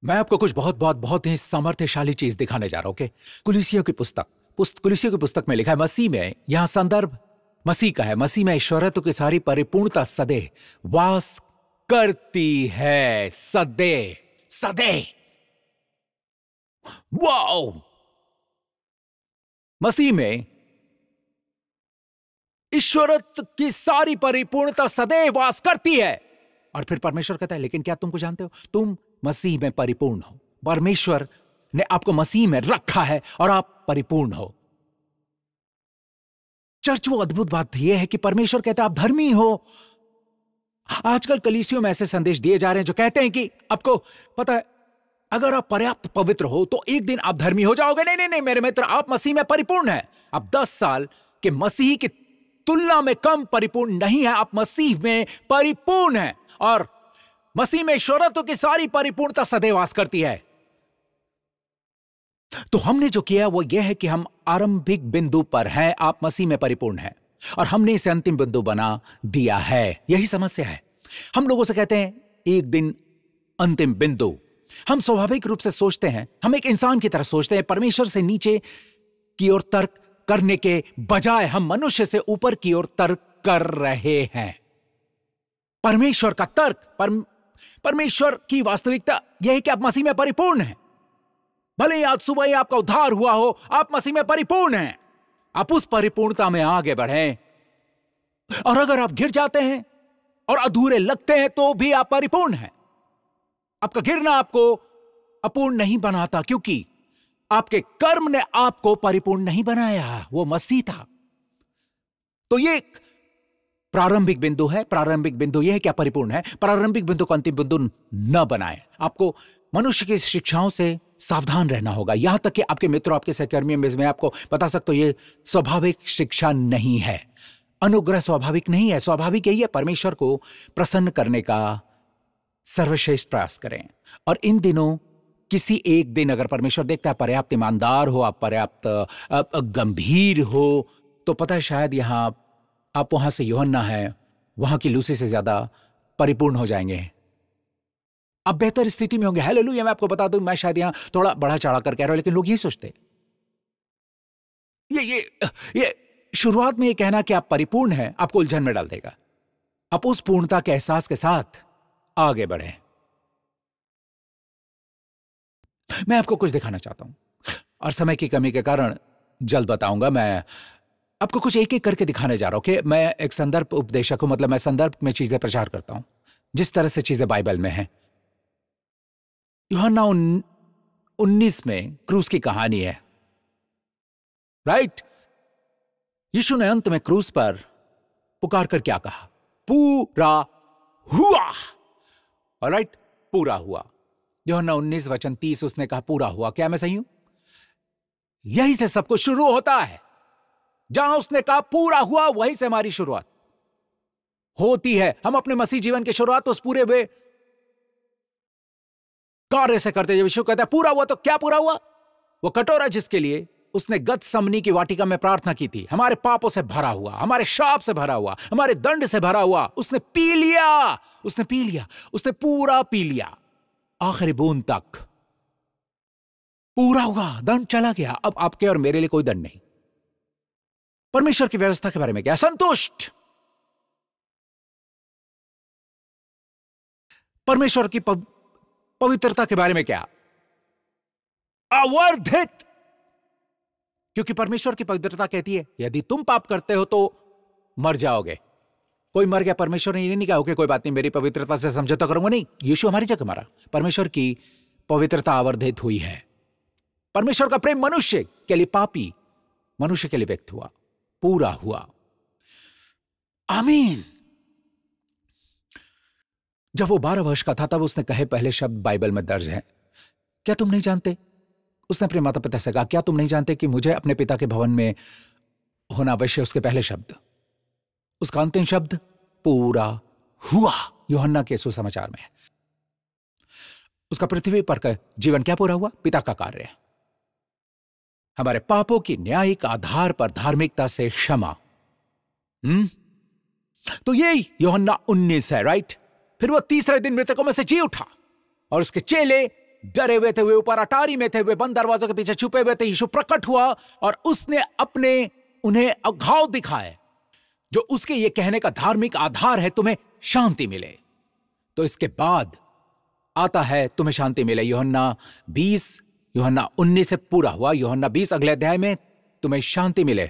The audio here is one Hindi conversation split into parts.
मैं आपको कुछ बहुत ही सामर्थ्यशाली चीज दिखाने जा रहा हूं। ओके, कुलीसियों की कुलीसियों की पुस्तक में लिखा है, मसीह में, यहां संदर्भ मसीह का है, मसीह में ईश्वरत्व की सारी परिपूर्णता सदैव वास करती है। सदैव सदैव। वाओ! मसीह में ईश्वरत्व की सारी परिपूर्णता सदैव वास करती है। और फिर परमेश्वर कहता है, लेकिन क्या तुमको जानते हो, तुम मसीह में परिपूर्ण हो। परमेश्वर ने आपको मसीह में रखा है और आप परिपूर्ण हो। चर्च, वो अद्भुत बात यह है कि परमेश्वर कहता है आप धर्मी हो। आजकल कलीसियों में ऐसे संदेश दिए जा रहे हैं जो कहते हैं कि आपको पता है, अगर आप पर्याप्त पवित्र हो तो एक दिन आप धर्मी हो जाओगे। नहीं नहीं नहीं मेरे मित्र, आप मसीह में परिपूर्ण हैं। आप 10 साल के मसीही की तुलना में कम परिपूर्ण नहीं है, आप मसीह में परिपूर्ण हैं। और मसीह में ईश्वरत्व की सारी परिपूर्णता सदैव वास करती है। तो हमने जो किया वो यह है कि हम आरंभिक बिंदु पर हैं, आप मसीह में परिपूर्ण हैं, और हमने इसे अंतिम बिंदु बना दिया है। यही समस्या है। हम लोगों से कहते हैं एक दिन अंतिम बिंदु। हम स्वाभाविक रूप से सोचते हैं, हम एक इंसान की तरह सोचते हैं, परमेश्वर से नीचे की ओर तर्क करने के बजाय हम मनुष्य से ऊपर की ओर तर्क कर रहे हैं। परमेश्वर का तर्क, परमेश्वर की वास्तविकता यह है कि आप मसीह में परिपूर्ण हैं। भले ही आज सुबह ही आपका उद्धार हुआ हो, आप मसीह में परिपूर्ण हैं। आप उस परिपूर्णता में आगे बढ़ें। और अगर आप गिर जाते हैं और अधूरे लगते हैं तो भी आप परिपूर्ण हैं। आपका गिरना आपको अपूर्ण नहीं बनाता, क्योंकि आपके कर्म ने आपको परिपूर्ण नहीं बनाया, वो मसीह था। तो ये एक प्रारंभिक बिंदु है। प्रारंभिक बिंदु यह है कि आप परिपूर्ण है। प्रारंभिक बिंदु को अंतिम बिंदु न बनाएं। आपको मनुष्य की शिक्षाओं से सावधान रहना होगा। यहां तक कि आपके मित्रों, आपके सहकर्मियों में मैं आपको बता सकता हूं, यह स्वाभाविक शिक्षा नहीं है। अनुग्रह स्वाभाविक नहीं है। स्वाभाविक यही है, परमेश्वर को प्रसन्न करने का सर्वश्रेष्ठ प्रयास करें। और इन दिनों किसी एक दिन अगर परमेश्वर देखता है पर्याप्त ईमानदार हो, आप पर्याप्त गंभीर हो, तो पता है शायद यहां आप वहां से यूहन्ना है, वहां की लूसी से ज्यादा परिपूर्ण हो जाएंगे। आप बेहतर स्थिति में होंगे। हालेलुया। मैं आपको बता दूं, मैं शायद यहां थोड़ा बढ़ा चढ़ा कर कह रहा हूं, लेकिन लोग ये सोचते, ये शुरुआत में ये कहना कि आप परिपूर्ण हैं आपको उलझन में डाल देगा। आप उस पूर्णता के एहसास के साथ आगे बढ़े। मैं आपको कुछ दिखाना चाहता हूं, और समय की कमी के कारण जल्द बताऊंगा। मैं आपको कुछ एक एक करके दिखाने जा रहा हूं कि मैं एक संदर्भ उपदेशक हूं, मतलब मैं संदर्भ में चीजें प्रचार करता हूं, जिस तरह से चीजें बाइबल में हैं। यूहन्ना 19 में क्रूस की कहानी है, राइट? यीशु ने अंत में क्रूस पर पुकार कर क्या कहा? पूरा हुआ। ऑलराइट, पूरा हुआ। यूहन्ना 19 वचन 30 उसने कहा पूरा हुआ। क्या मैं सही हूं? यही से सब कुछ शुरू होता है। जहां उसने कहा पूरा हुआ, वहीं से हमारी शुरुआत होती है। हम अपने मसीह जीवन की शुरुआत उस पूरे वे कार्य से करते। जब यीशु कहता है पूरा हुआ, तो क्या पूरा हुआ? वो कटोरा जिसके लिए उसने गतसमनी की वाटिका में प्रार्थना की थी, हमारे पापों से भरा हुआ, हमारे शाप से भरा हुआ, हमारे दंड से भरा हुआ, उसने पी लिया। उसने पी लिया, उसने पूरा पी लिया, आखिरी बूंद तक पूरा हुआ। दंड चला गया। अब आपके और मेरे लिए कोई दंड नहीं। परमेश्वर की व्यवस्था के बारे में क्या? संतुष्ट। परमेश्वर की पवित्रता के बारे में क्या? अवर्धित। क्योंकि परमेश्वर की पवित्रता कहती है यदि तुम पाप करते हो तो मर जाओगे। कोई मर गया, परमेश्वर ने ये नहीं कहा कि कोई बात नहीं, मेरी पवित्रता से समझौता करूंगा। नहीं, यीशु हमारी जगह मरा। परमेश्वर की पवित्रता आवर्धित हुई है। परमेश्वर का प्रेम मनुष्य के लिए, पापी मनुष्य के लिए व्यक्त हुआ, पूरा हुआ। आमीन। जब वो 12 वर्ष का था तब उसने कहे पहले शब्द बाइबल में दर्ज हैं। क्या तुम नहीं जानते? उसने अपने माता पिता से कहा, क्या तुम नहीं जानते कि मुझे अपने पिता के भवन में होना अवश्य? उसके पहले शब्द, उसका अंतिम शब्द पूरा हुआ। यूहन्ना के सुसमाचार में उसका पृथ्वी पर का जीवन क्या पूरा हुआ? पिता का कार्य। हमारे पापों की न्यायिक आधार पर धार्मिकता से क्षमा। तो ये यूहन्ना 19 है, राइट? फिर वो तीसरे दिन मृतकों में से जी उठा और उसके चेले डरे हुए थे, वे ऊपर अटारी में थे, वे बंद दरवाजों के पीछे छुपे हुए थे। यीशु प्रकट हुआ और उसने अपने उन्हें घाव दिखाए, जो उसके ये कहने का धार्मिक आधार है, तुम्हें शांति मिले। तो इसके बाद आता है तुम्हें शांति मिले, यूहन्ना 20, यूहन्ना 19 से पूरा हुआ। यूहन्ना 20 अगले अध्याय में तुम्हें शांति मिले।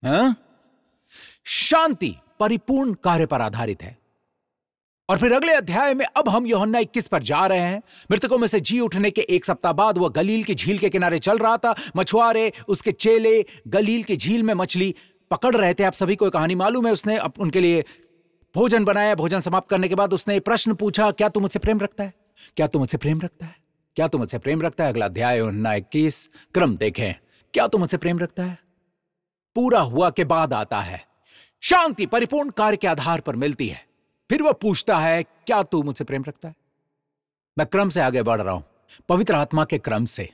हाँ? शांति परिपूर्ण कार्य पर आधारित है। और फिर अगले अध्याय में अब हम यूहन्ना 21 पर जा रहे हैं। मृतकों में से जी उठने के 1 सप्ताह बाद वह गलील की झील के किनारे चल रहा था। मछुआरे, उसके चेले गलील की झील में मछली पकड़ रहे थे। आप सभी को कहानी मालूम है। उसने उनके लिए भोजन बनाया। भोजन समाप्त करने के बाद उसने प्रश्न पूछा, क्या तू मुझसे प्रेम रखता है? क्या तू मुझसे प्रेम रखता है? क्या तू मुझसे प्रेम रखता है? अगला अध्याय यूहन्ना 21 क्रम देखें। क्या तू मुझसे प्रेम रखता है? पूरा हुआ के बाद आता है शांति परिपूर्ण कार्य के आधार पर मिलती है। फिर वह पूछता है, क्या तू मुझसे प्रेम रखता है? मैं क्रम से आगे बढ़ रहा हूं, पवित्र आत्मा के क्रम से।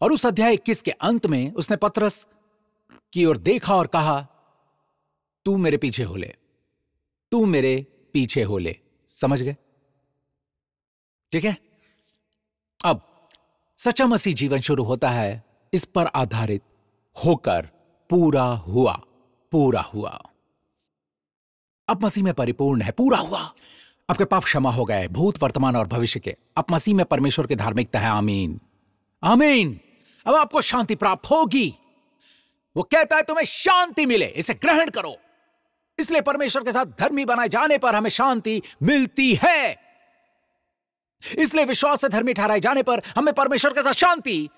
और उस अध्याय 21 के अंत में उसने पतरस की ओर देखा और कहा, तू मेरे पीछे हो ले, तू मेरे पीछे हो ले। समझ गए? ठीक है। अब सच्चा मसीह जीवन शुरू होता है इस पर आधारित होकर, पूरा हुआ, पूरा हुआ। अब मसीह में परिपूर्ण है, पूरा हुआ। आपके पाप क्षमा हो गए, भूत, वर्तमान और भविष्य के। अब मसीह में परमेश्वर की धार्मिकता है। आमीन, आमीन। अब आपको शांति प्राप्त होगी। वो कहता है तुम्हें शांति मिले, इसे ग्रहण करो। इसलिए परमेश्वर के साथ धर्मी बनाए जाने पर हमें शांति मिलती है। इसलिए विश्वास से धर्मी ठहराए जाने पर हमें परमेश्वर के साथ शांति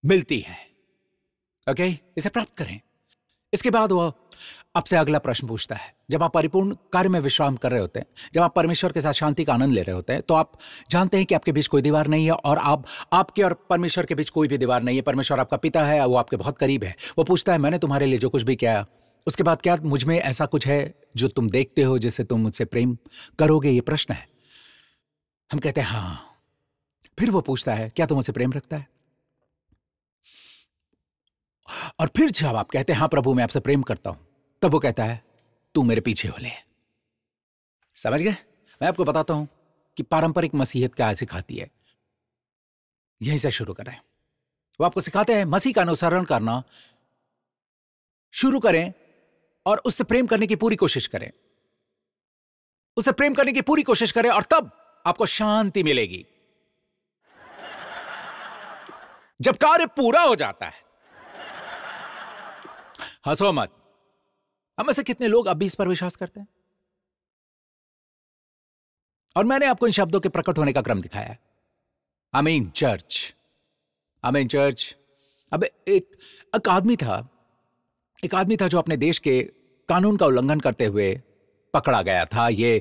मिलती है। ओके, इसे प्राप्त करें। इसके बाद वह आपसे अगला प्रश्न पूछता है। जब आप परिपूर्ण कार्य में विश्राम कर रहे होते हैं, जब आप परमेश्वर के साथ शांति का आनंद ले रहे होते हैं, तो आप जानते हैं कि आपके बीच कोई दीवार नहीं है और आपके और परमेश्वर के बीच कोई भी दीवार नहीं है। परमेश्वर आपका पिता है, वो आपके बहुत करीब है। वो पूछता है, मैंने तुम्हारे लिए जो कुछ भी किया, उसके बाद क्या मुझ में ऐसा कुछ है जो तुम देखते हो जिससे तुम मुझसे प्रेम करोगे? ये प्रश्न है। हम कहते हैं हाँ। फिर वो पूछता है, क्या तुम मुझसे प्रेम रखता है? और फिर जब आप कहते हैं हाँ प्रभु मैं आपसे प्रेम करता हूं, तब वो कहता है तू मेरे पीछे हो ले। समझ गए? मैं आपको बताता हूं कि पारंपरिक मसीहत क्या सिखाती है। यहीं से शुरू करें। वो आपको सिखाते हैं मसीह का अनुसरण करना शुरू करें और उससे प्रेम करने की पूरी कोशिश करें। उससे प्रेम करने की पूरी कोशिश करें और तब आपको शांति मिलेगी। जब कार्य पूरा हो जाता है। हंसो मत। हम में से कितने लोग अब भी इस पर विश्वास करते हैं? और मैंने आपको इन शब्दों के प्रकट होने का क्रम दिखाया है। आमीन चर्च, आमीन चर्च। अब एक आदमी था जो अपने देश के कानून का उल्लंघन करते हुए पकड़ा गया था। यह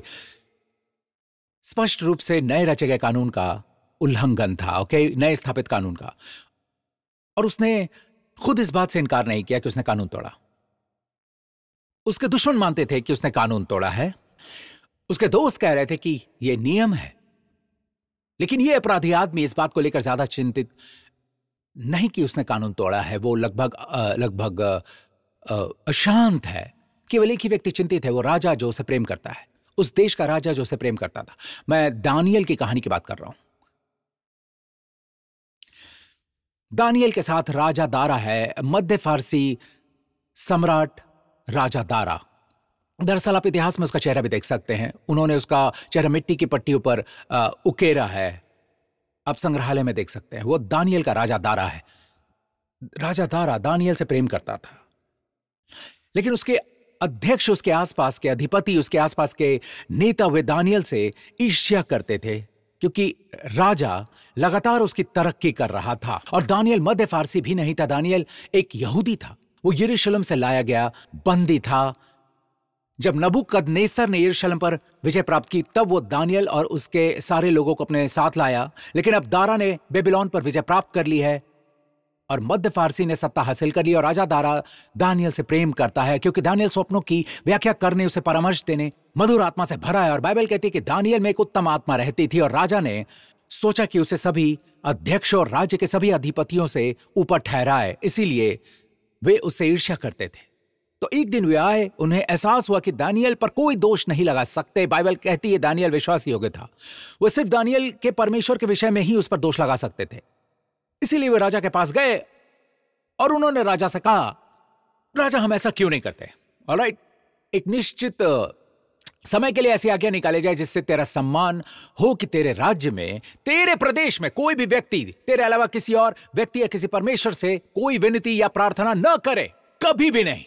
स्पष्ट रूप से नए रचे गए कानून का उल्लंघन था। ओके, नए स्थापित कानून का। और उसने खुद इस बात से इनकार नहीं किया कि उसने कानून तोड़ा। उसके दुश्मन मानते थे कि उसने कानून तोड़ा है। उसके दोस्त कह रहे थे कि यह नियम है। लेकिन यह अपराधी आदमी इस बात को लेकर ज्यादा चिंतित नहीं कि उसने कानून तोड़ा है। वो लगभग अशांत है। केवल एक ही व्यक्ति चिंतित है, वो राजा जो उसे प्रेम करता है, उस देश का राजा जो उसे प्रेम करता था। मैं दानियल की कहानी की बात कर रहा हूं। दानियल के साथ राजा दारा है, मध्य फारसी सम्राट राजा दारा। दरअसल आप इतिहास में उसका चेहरा भी देख सकते हैं। उन्होंने उसका चेहरा मिट्टी की पट्टियों पर उकेरा है। आप संग्रहालय में देख सकते हैं। वो दानियल का राजा दारा है। राजा दारा दानियल से प्रेम करता था, लेकिन उसके अध्यक्ष, उसके आसपास के अधिपति, उसके आसपास के नेता वे दानियल से ईर्ष्या करते थे, क्योंकि राजा लगातार उसकी तरक्की कर रहा था। और दानियल मध्य फारसी भी नहीं था, दानियल एक यहूदी था। वो यरूशलेम से लाया गया बंदी था। जब नबूकदनेस्सर ने यरूशलेम पर विजय प्राप्त की, तब वो दानियल और उसके सारे लोगों को अपने साथ लाया। लेकिन अब दारा ने बेबीलोन पर विजय प्राप्त कर ली है और मध्य फारसी ने सत्ता हासिल कर ली। और राजा दारा दानियल से प्रेम करता है, क्योंकि दानियल स्वप्नों की व्याख्या करने, उसे परामर्श देने मधुर आत्मा से भरा है। और बाइबल कहती है कि दानियल में एक उत्तम आत्मा रहती थी। और राजा ने सोचा कि उसे सभी अध्यक्ष और राज्य के सभी अधिपतियों से ऊपर ठहराए, इसीलिए वे उससे ईर्ष्या करते थे। तो एक दिन वे आए, उन्हें एहसास हुआ कि दानियल पर कोई दोष नहीं लगा सकते। बाइबल कहती है दानियल विश्वास योग्य था, वो सिर्फ दानियल के परमेश्वर के विषय में ही उस पर दोष लगा सकते थे। इसीलिए वे राजा के पास गए और उन्होंने राजा से कहा, राजा हम ऐसा क्यों नहीं करते? ऑलराइट, एक निश्चित समय के लिए ऐसी आज्ञा निकाले जाए जिससे तेरा सम्मान हो कि तेरे राज्य में, तेरे प्रदेश में कोई भी व्यक्ति तेरे अलावा किसी और व्यक्ति या किसी परमेश्वर से कोई विनती या प्रार्थना न करे, कभी भी नहीं,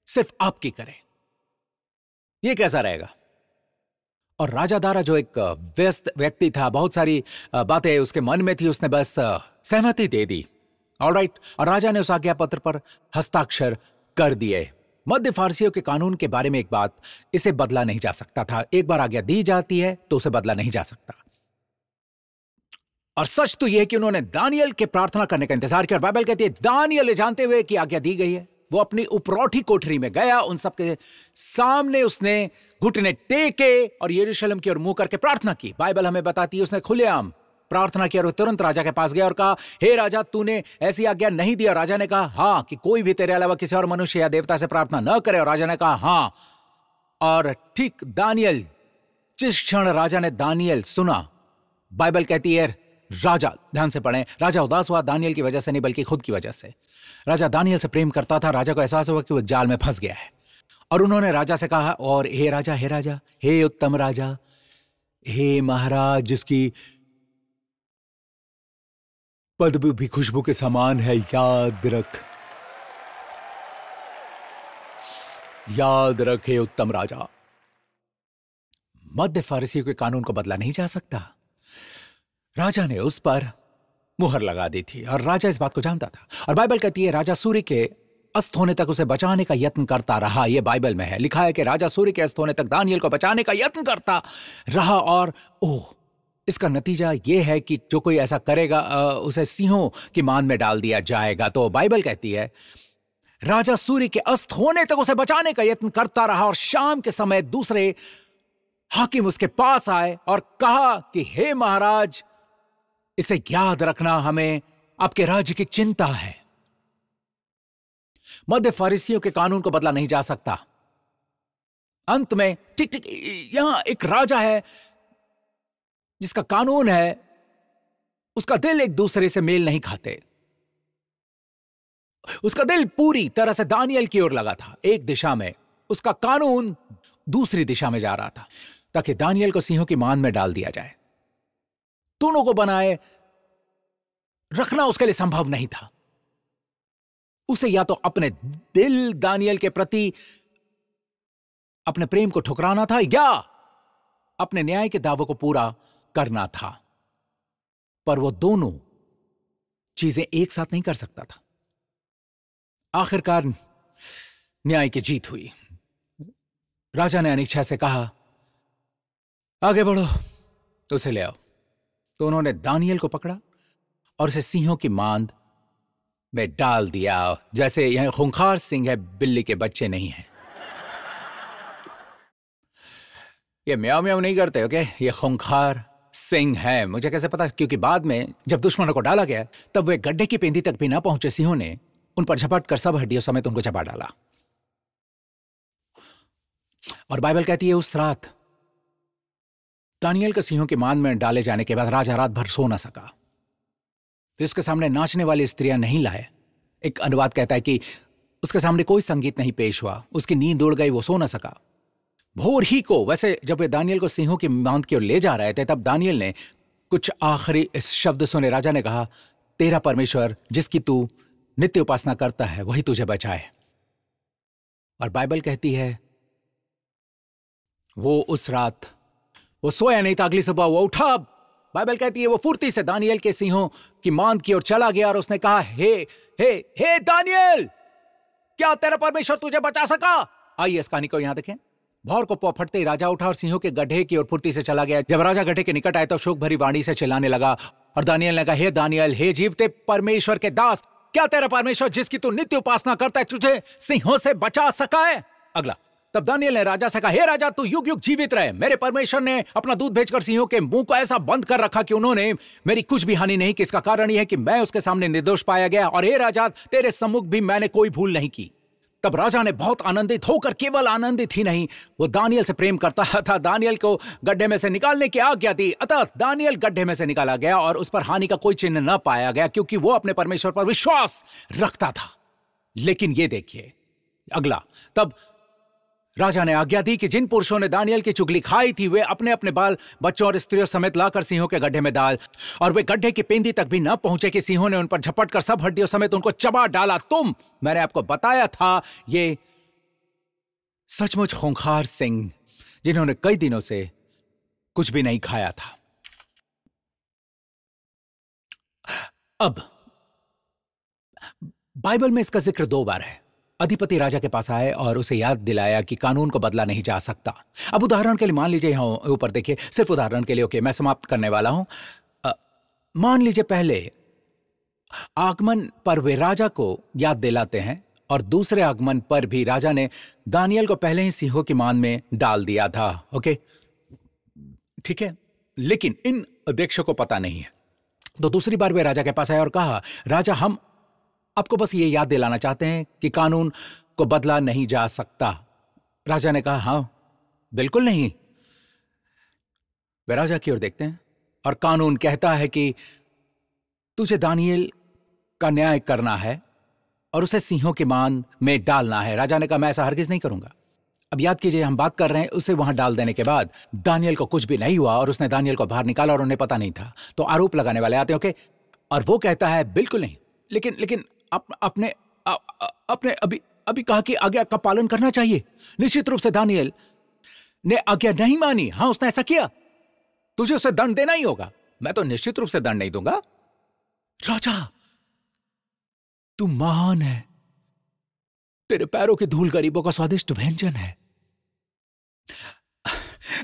सिर्फ आपकी करे। यह कैसा रहेगा? और राजा दारा जो एक व्यस्त व्यक्ति था, बहुत सारी बातें उसके मन में थी, उसने बस सहमति दे दी। ऑलराइट, और राजा ने उस आज्ञा पत्र पर हस्ताक्षर कर दिए। मध्य फारसियों के कानून के बारे में एक बात, इसे बदला नहीं जा सकता था। एक बार आज्ञा दी जाती है तो उसे बदला नहीं जा सकता। और सच तो यह है कि उन्होंने दानियल के प्रार्थना करने का इंतजार किया। और बाइबल कहती है दानियल जानते हुए कि आज्ञा दी गई है, वो अपनी उपरौठी कोठरी में गया, उन सबके सामने उसने घुटने टेके और यरूशलेम की ओर मुंह करके प्रार्थना की। बाइबल हमें बताती है उसने खुलेआम प्रार्थना की और तुरंत राजा के पास गया और कहा, हे राजा, तूने ऐसी आज्ञा नहीं दी। और राजा ने कहा हां, कि कोई भी तेरे अलावा किसी और मनुष्य या देवता से प्रार्थना न करे। और राजा ने कहा हां। और ठीक दानियल, जिस क्षण राजा ने दानियल सुना, बाइबल कहती है राजा, ध्यान से पढ़ें, राजा उदास हुआ दानियल की वजह से नहीं बल्कि खुद की वजह से। राजा दानियल से प्रेम करता था। राजा को एहसास हुआ कि वो जाल में फंस गया है और उन्होंने राजा से कहा, और हे राजा, हे राजा, हे उत्तम राजा, हे महाराज जिसकी बदबू भी खुशबू के समान है, याद रखे उत्तम राजा, मध्य फारसियों के कानून को बदला नहीं जा सकता। राजा ने उस पर मुहर लगा दी थी और राजा इस बात को जानता था। और बाइबल कहती है राजा सूर्य के अस्त होने तक उसे बचाने का यत्न करता रहा। यह बाइबल में है, लिखा है कि राजा सूर्य के अस्त होने तक दानियल को बचाने का यत्न करता रहा। और इसका नतीजा यह है कि जो कोई ऐसा करेगा उसे सिंहों की मान में डाल दिया जाएगा। तो बाइबल कहती है राजा सूर्य के अस्त होने तक उसे बचाने का यत्न करता रहा। और शाम के समय दूसरे हाकिम उसके पास आए और कहा कि हे महाराज, इसे याद रखना, हमें आपके राज्य की चिंता है। मध्य फारिसियों के कानून को बदला नहीं जा सकता। अंत में ठीक यहां एक राजा है जिसका कानून है, उसका दिल एक दूसरे से मेल नहीं खाते। उसका दिल पूरी तरह से दानियल की ओर लगा था, एक दिशा में, उसका कानून दूसरी दिशा में जा रहा था ताकि दानियल को सिंहों की मान में डाल दिया जाए। दोनों को बनाए रखना उसके लिए संभव नहीं था। उसे या तो अपने दिल दानियल के प्रति अपने प्रेम को ठुकराना था या अपने न्याय के दावों को पूरा करना था। पर वो दोनों चीजें एक साथ नहीं कर सकता था। आखिरकार न्याय की जीत हुई। राजा ने अनिच्छा से कहा, आगे बढ़ो, उसे ले आओ। तो उन्होंने दानियल को पकड़ा और उसे सिंहों की मांद में डाल दिया। जैसे यह खूंखार सिंह है, बिल्ली के बच्चे नहीं हैं। ये म्याऊ म्याऊ नहीं करते, ओके? ये खूंखार सिंह है। मुझे कैसे पता? क्योंकि बाद में जब दुश्मनों को डाला गया तब वे गड्ढे की पेंदी तक भी ना पहुंचे, सिंहों ने उन पर झपट कर सब हड्डियों समेत उनको चबा डाला। और बाइबल कहती है उस रात दानियल को सिंहों की मान में डाले जाने के बाद राजा रात भर सो ना सका। तो उसके सामने नाचने वाली स्त्रियां नहीं लाए। एक अनुवाद कहता है कि उसके सामने कोई संगीत नहीं पेश हुआ, उसकी नींद उड़ गई, वो सो ना सका। भोर ही को, वैसे जब वे दानियल को सिंहों की मांद की ओर ले जा रहे थे, तब दानियल ने कुछ आखिरी शब्द सुने। राजा ने कहा, तेरा परमेश्वर जिसकी तू नित्य उपासना करता है वही तुझे बचाए। और बाइबल कहती है वो उस रात वो सोया नहीं था। अगली सुबह वो उठा। बाइबल कहती है वो फुर्ती से दानियल के सिंहों की मांद की ओर चला गया और उसने कहा, हे हे हे दानियल, क्या तेरा परमेश्वर तुझे बचा सका? आइए इस कहानी को यहां देखें। भौर को पौ फटते ही राजा उठा और सिंहों के गड्ढे की ओर फुर्ती से चला गया। जब राजा गड्ढे के निकट आए तो शोक भरी वाणी से चिल्लाने लगा। और दानियल ने कहा, हे दानियल, हे जीवते परमेश्वर के दास, क्या तेरा परमेश्वर जिसकी तू नित्य उपासना करता है तुझे सिंहों से बचा सका है? अगला, तब दानियल ने राजा से कहा, हे राजा, तू युग युग जीवित रहे। मेरे परमेश्वर ने अपना दूध भेजकर सिंहों के मुंह को ऐसा बंद कर रखा कि उन्होंने मेरी कुछ भी हानि नहीं की। इसका कारण यह है कि मैं उसके सामने निर्दोष पाया गया। और हे राजा, तेरे सम्मुख भी मैंने कोई भूल नहीं की। तब राजा ने बहुत आनंदित होकर, केवल आनंदित ही नहीं, वो दानियल से प्रेम करता था, दानियल को गड्ढे में से निकालने की आज्ञा दी। अतः दानियल गड्ढे में से निकाला गया और उस पर हानि का कोई चिन्ह न पाया गया, क्योंकि वो अपने परमेश्वर पर विश्वास रखता था। लेकिन ये देखिए अगला, तब राजा ने आज्ञा दी कि जिन पुरुषों ने दानियल की चुगली खाई थी वे अपने अपने बाल बच्चों और स्त्रियों समेत लाकर सिंहों के गड्ढे में डाल, और वे गड्ढे की पेंदी तक भी न पहुंचे कि सिंहों ने उन पर झपट कर सब हड्डियों समेत उनको चबा डाला। मैंने आपको बताया था, ये सचमुच खूंखार सिंह जिन्होंने कई दिनों से कुछ भी नहीं खाया था। अब बाइबल में इसका जिक्र 2 बार है। अधिपति राजा के पास आए और उसे याद दिलाया कि कानून को बदला नहीं जा सकता। अब उदाहरण के लिए मान लीजिए, यहां ऊपर देखिए, सिर्फ उदाहरण के लिए, ओके, मैं समाप्त करने वाला हूं। मान लीजिए पहले आगमन पर वे राजा को याद दिलाते हैं और दूसरे आगमन पर भी राजा ने दानियल को पहले ही सिंहों की मान में डाल दिया था। ओके, ठीक है, लेकिन इन अध्यक्षों को पता नहीं है। तो दूसरी बार वे राजा के पास आए और कहा, राजा, हम आपको बस ये याद दिलाना चाहते हैं कि कानून को बदला नहीं जा सकता। राजा ने कहा, हां, बिल्कुल नहीं। वे राजा की ओर देखते हैं और कानून कहता है कि तुझे दानियल का न्याय करना है और उसे सिंहों की मान में डालना है। राजा ने कहा, मैं ऐसा हरगिज नहीं करूंगा। अब याद कीजिए, हम बात कर रहे हैं, उसे वहां डाल देने के बाद दानियल को कुछ भी नहीं हुआ और उसने दानियल को बाहर निकाला और उन्हें पता नहीं था। तो आरोप लगाने वाले आते हैं, ओके, और वो कहता है, बिल्कुल नहीं, लेकिन आपने अभी कहा कि आज्ञा का पालन करना चाहिए। निश्चित रूप से दानियल ने आज्ञा नहीं मानी। हां, उसने ऐसा किया, तुझे उसे दंड देना ही होगा। मैं तो निश्चित रूप से दंड नहीं दूंगा। राजा, तू महान है, तेरे पैरों की धूल गरीबों का स्वादिष्ट व्यंजन है।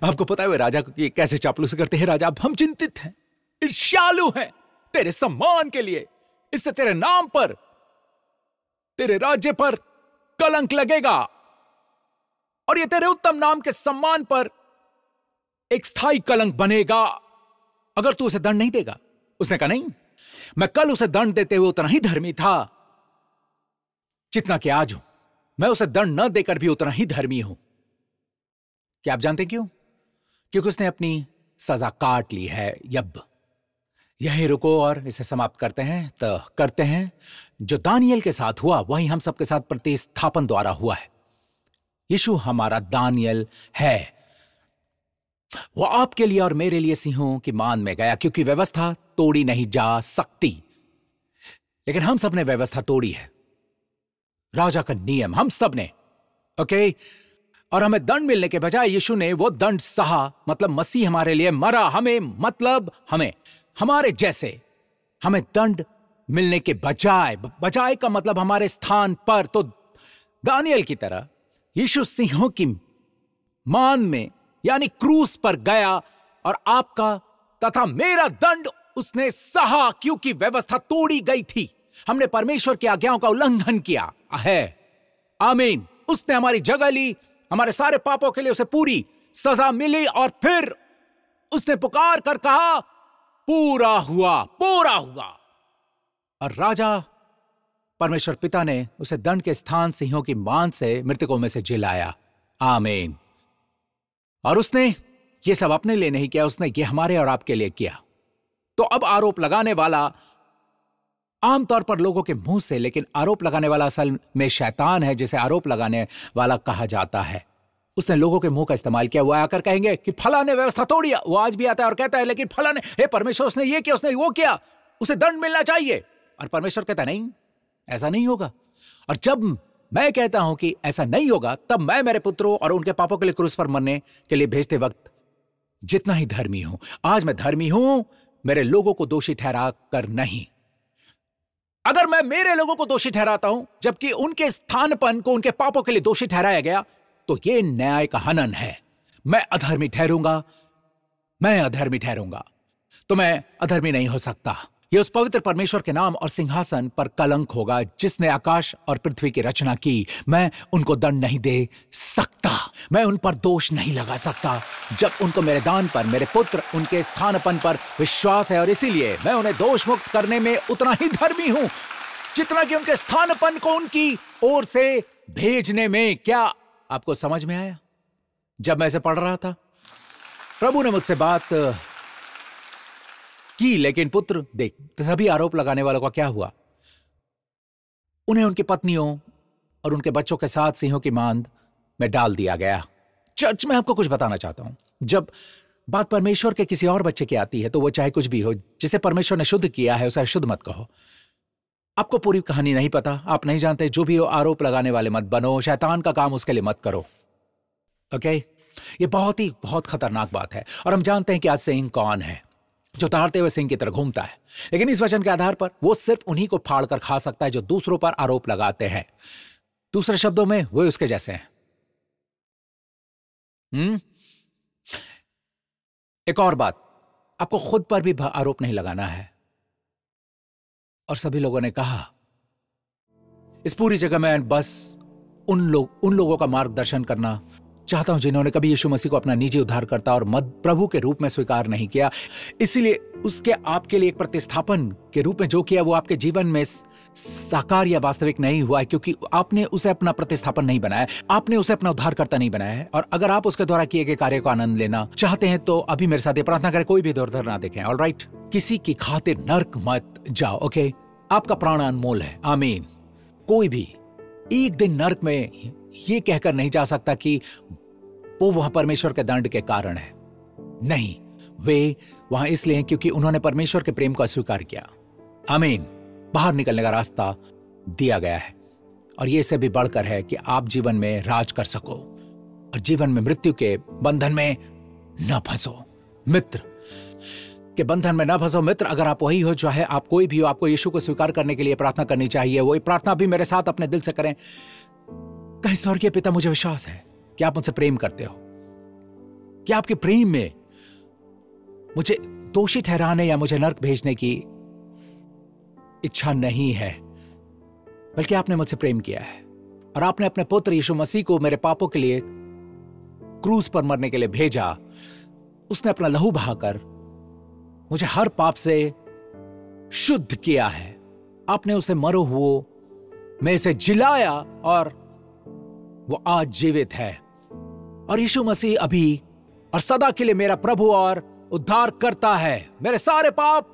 आपको पता है वे राजा को कैसे चापलूसी करते हैं। राजा, अब हम चिंतित हैं, ईर्ष्यालु हैं तेरे सम्मान के लिए। इससे तेरे नाम पर, तेरे राज्य पर कलंक लगेगा और ये तेरे उत्तम नाम के सम्मान पर एक स्थायी कलंक बनेगा अगर तू उसे दंड नहीं देगा। उसने कहा, नहीं, मैं कल उसे दंड देते हुए उतना ही धर्मी था जितना कि आज हूं। मैं उसे दंड न देकर भी उतना ही धर्मी हूं। क्या आप जानते क्यों? क्योंकि उसने अपनी सजा काट ली है। यब यही रुको और इसे समाप्त करते हैं। तो करते हैं जो दानियल के साथ हुआ वही हम सबके साथ प्रतिस्थापन द्वारा हुआ है। यीशु हमारा दानियल है। वो आपके लिए और मेरे लिए सिंहों की मान में गया, क्योंकि व्यवस्था तोड़ी नहीं जा सकती। लेकिन हम सब ने व्यवस्था तोड़ी है, राजा का नियम हम सब ने, ओके। और हमें दंड मिलने के बजाय यीशु ने वो दंड सहा। मतलब मसीह हमारे लिए मरा। हमें हमारे जैसे हमें दंड मिलने के बजाय का मतलब हमारे स्थान पर। तो दानियल की तरह यीशु सिंहों की मान में यानी क्रूस पर गया और आपका तथा मेरा दंड उसने सहा, क्योंकि व्यवस्था तोड़ी गई थी। हमने परमेश्वर की आज्ञाओं का उल्लंघन किया है। आमीन। उसने हमारी जगह ली, हमारे सारे पापों के लिए उसे पूरी सजा मिली और फिर उसने पुकार कर कहा, पूरा हुआ, पूरा हुआ। और राजा परमेश्वर पिता ने उसे दंड के स्थान सिंहों की मान से मृतकों में से जिलाया। आमीन। और उसने ये सब अपने लिए नहीं किया, उसने ये हमारे और आपके लिए किया। तो अब आरोप लगाने वाला आमतौर पर लोगों के मुंह से, लेकिन आरोप लगाने वाला असल में शैतान है, जिसे आरोप लगाने वाला कहा जाता है। उसने लोगों के मुंह का इस्तेमाल किया। वो आकर कहेंगे कि फला ने व्यवस्था तोड़ी। वो आज भी आता है और कहता है, लेकिन फला ने, हे परमेश्वर, उसने ये किया, उसने वो किया, उसे दंड मिलना चाहिए। और परमेश्वर कहता है, नहीं, ऐसा नहीं होगा। और जब मैं कहता हूं कि ऐसा नहीं होगा, तब मैं मेरे पुत्रों और उनके पापों के लिए क्रूस पर मरने के लिए भेजते वक्त जितना ही धर्मी हूं, आज मैं धर्मी हूं मेरे लोगों को दोषी ठहरा कर नहीं। अगर मैं मेरे लोगों को दोषी ठहराता हूं जबकि उनके स्थानपन को उनके पापों के लिए दोषी ठहराया गया, तो यह न्याय का हनन है। मैं अधर्मी ठहरूंगा, तो मैं अधर्मी नहीं हो सकता। यह उस पवित्र परमेश्वर के नाम और सिंहासन पर कलंक होगा जिसने आकाश और पृथ्वी की रचना की। मैं उनको दंड नहीं दे सकता, मैं उन पर दोष नहीं लगा सकता जब उनको मेरे दान पर, मेरे पुत्र, उनके स्थानपन पर विश्वास है। और इसीलिए मैं उन्हें दोष मुक्त करने में उतना ही धर्मी हूं जितना कि उनके स्थानपन को उनकी ओर से भेजने में क्या आपको समझ में आया? जब मैं इसे पढ़ रहा था, प्रभु ने मुझसे बात की, लेकिन पुत्र देख, सभी आरोप लगाने वालों का क्या हुआ? उन्हें उनकी पत्नियों और उनके बच्चों के साथ सिंहों की मांद में डाल दिया गया। चर्च में आपको कुछ बताना चाहता हूं, जब बात परमेश्वर के किसी और बच्चे की आती है तो वो चाहे कुछ भी हो, जिसे परमेश्वर ने शुद्ध किया है उसे अशुद्ध मत कहो। आपको पूरी कहानी नहीं पता, आप नहीं जानते, जो भी हो आरोप लगाने वाले मत बनो, शैतान का काम उसके लिए मत करो। ओके? ये बहुत खतरनाक बात है। और हम जानते हैं कि आज सिंह कौन है, जो दहाड़ते हुए सिंह की तरह घूमता है। लेकिन इस वचन के आधार पर वो सिर्फ उन्हीं को फाड़ कर खा सकता है जो दूसरों पर आरोप लगाते हैं। दूसरे शब्दों में वो उसके जैसे हैं। एक और बात, आपको खुद पर भी आरोप नहीं लगाना है। और सभी लोगों ने कहा, इस पूरी जगह मैं बस उन लोगों का मार्गदर्शन करना चाहता हूं जिन्होंने कभी यीशु मसीह को अपना निजी उद्धारकर्ता और प्रभु के रूप में स्वीकार नहीं किया। इसीलिए उसके आपके लिए एक प्रतिस्थापन के रूप में जो किया वो आपके जीवन में साकार या वास्तविक नहीं हुआ है, क्योंकि आपने उसे अपना प्रतिस्थापन नहीं बनाया, आपने उसे अपना उद्धारकर्ता नहीं बनाया है। और अगर आप उसके द्वारा किए गए कार्य को आनंद लेना चाहते हैं तो अभी मेरे साथ ये प्रार्थना करें, कोई भी इधर उधर ना देखें। ऑलराइट? किसी की खातिर नर्क मत जाओ। ओके? आपका प्राण अनमोल है। आमीन। कोई भी एक दिन नर्क में ये कहकर नहीं जा सकता कि वो वहां परमेश्वर के दंड के कारण है। नहीं, वे वहां इसलिए हैं क्योंकि उन्होंने परमेश्वर के प्रेम को अस्वीकार किया। आमीन। बाहर निकलने का रास्ता दिया गया है, और ये इससे भी बढ़कर है कि आप जीवन में राज कर सको और जीवन में मृत्यु के बंधन में न फंसो। मित्र के बंधन में न फंसो। मित्र, अगर आप वही हो, चाहे आप कोई भी हो, आपको यीशु को स्वीकार करने के लिए प्रार्थना करनी चाहिए। वही प्रार्थना भी मेरे साथ अपने दिल से करें। कहीं स्वर्गीय पिता, मुझे विश्वास है कि आप मुझसे प्रेम करते हो, कि आपके प्रेम में मुझे दोषी ठहराने या मुझे नर्क भेजने की इच्छा नहीं है, बल्कि आपने मुझसे प्रेम किया है और आपने अपने पुत्र यीशु मसीह को मेरे पापों के लिए क्रूस पर मरने के लिए भेजा। उसने अपना लहू बहाकर मुझे हर पाप से शुद्ध किया है। आपने उसे मरो हुओं में से जिलाया और वो आज जीवित है। और यीशु मसीह अभी और सदा के लिए मेरा प्रभु और उद्धार करता है। मेरे सारे पाप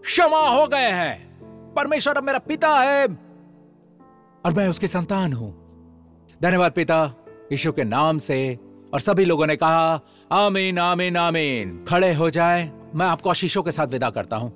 क्षमा हो गए हैं। परमेश्वर अब मेरा पिता है और मैं उसकी संतान हूं। धन्यवाद पिता, यीशु के नाम से। और सभी लोगों ने कहा आमीन, आमीन, आमीन। खड़े हो जाएं। मैं आपको आशीषों के साथ विदा करता हूं।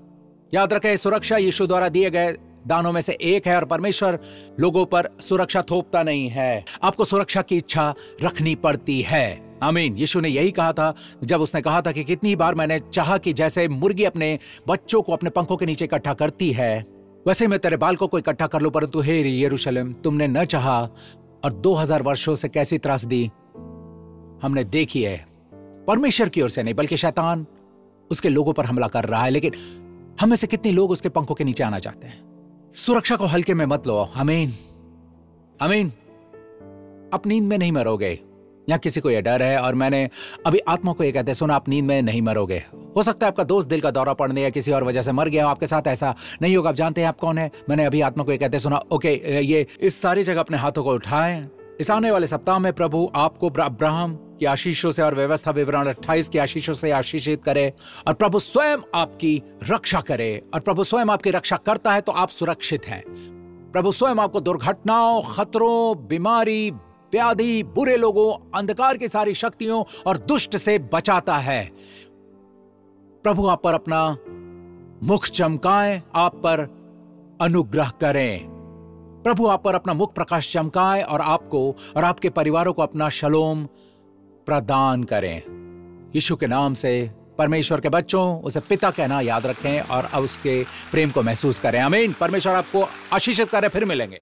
याद रखें, सुरक्षा यीशु द्वारा दिए गए दानों में से एक है और परमेश्वर लोगों पर सुरक्षा थोपता नहीं है। आपको सुरक्षा की इच्छा रखनी पड़ती है। आमीन। यीशु ने यही कहा था जब उसने कहा था कि कितनी बार मैंने चाहा कि जैसे मुर्गी अपने बच्चों को अपने पंखों के नीचे इकट्ठा करती है, वैसे मैं तेरे बालकों को इकट्ठा कर लूं, परंतु हे यरूशलेम, तुमने न चाहा। और 2000 वर्षों से कैसी त्रासदी हमने देखी है। परमेश्वर की ओर से नहीं, बल्कि शैतान उसके लोगों पर हमला कर रहा है। लेकिन हम में से कितने लोग उसके पंखों के नीचे आना चाहते हैं? सुरक्षा को हल्के में मत लो। आमीन, आमीन। आप नींद में नहीं मरोगे। यहां किसी को यह डर है, और मैंने अभी आत्मा को यह कहते सुना, आप नींद में नहीं मरोगे। हो सकता है आपका दोस्त दिल का दौरा पड़ने या किसी और वजह से मर गया हो, आपके साथ ऐसा नहीं होगा। आप जानते हैं आप कौन है। मैंने अभी आत्मा को यह कहते सुना, ओके, ये इस सारी जगह अपने हाथों को उठाएं। इस आने वाले सप्ताह में प्रभु आपको अब्राहम की आशीषों से और व्यवस्था विवरण 28 की आशीषों से आशीषित करे, और प्रभु स्वयं आपकी रक्षा करे। और प्रभु स्वयं आपकी रक्षा करता है तो आप सुरक्षित हैं। प्रभु स्वयं आपको दुर्घटनाओं, खतरों, बीमारी, व्याधि, बुरे लोगों, अंधकार की सारी शक्तियों और दुष्ट से बचाता है। प्रभु आप पर अपना मुख चमकाएं, आप पर अनुग्रह करें। प्रभु आप पर अपना मुख प्रकाश चमकाएं और आपको और आपके परिवारों को अपना शलोम प्रदान करें। यीशु के नाम से परमेश्वर के बच्चों उसे पिता कहना याद रखें और अब उसके प्रेम को महसूस करें। आमीन। परमेश्वर आपको आशीषित करे। फिर मिलेंगे।